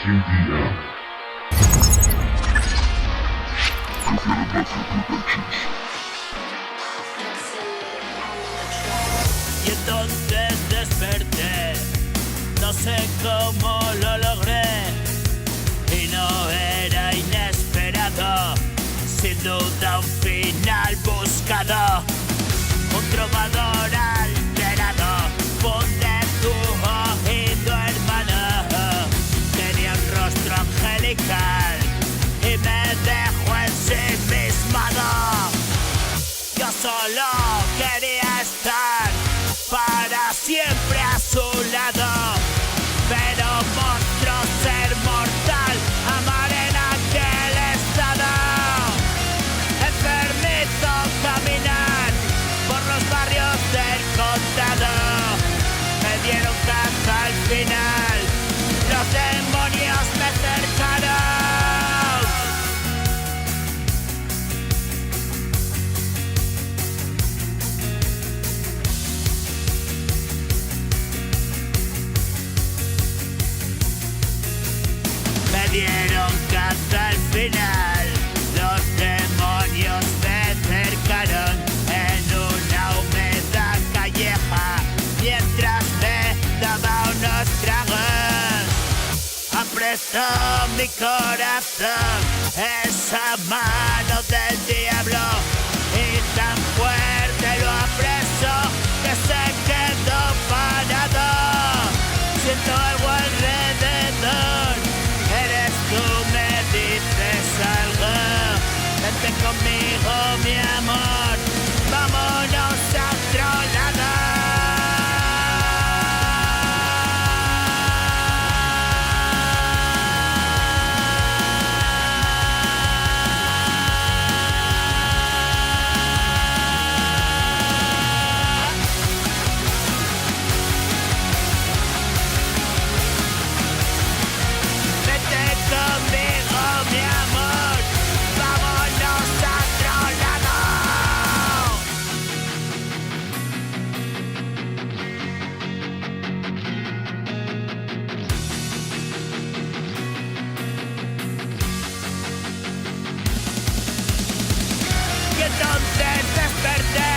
EDM. Y entonces desperté, no sé cómo lo logré, y no era inesperado, sin duda un final buscado, un trovador alterado, funde tu oído hermano, tenía un rostro angelical y me dejó ensimismado. Yo solo quería estar para siempre a su lado, pero monstruo ser mortal, amar en aquel estado. Enfermito caminar por los barrios del condado, me dieron caza al final, los demonios me cercaron. Me dieron caza al final, los demonios me cercaron en una húmeda calleja mientras me daba unos tragos. Apretó mi corazón esa mano del diablo y tan fuerte lo apresó que se quedó parado. Siento algo alrededor, eres tú, me dices algo. Vente conmigo, mi amor, vámonos a otro lado. Vete conmigo, mi amor, vámonos a otro lado. Y entonces desperté,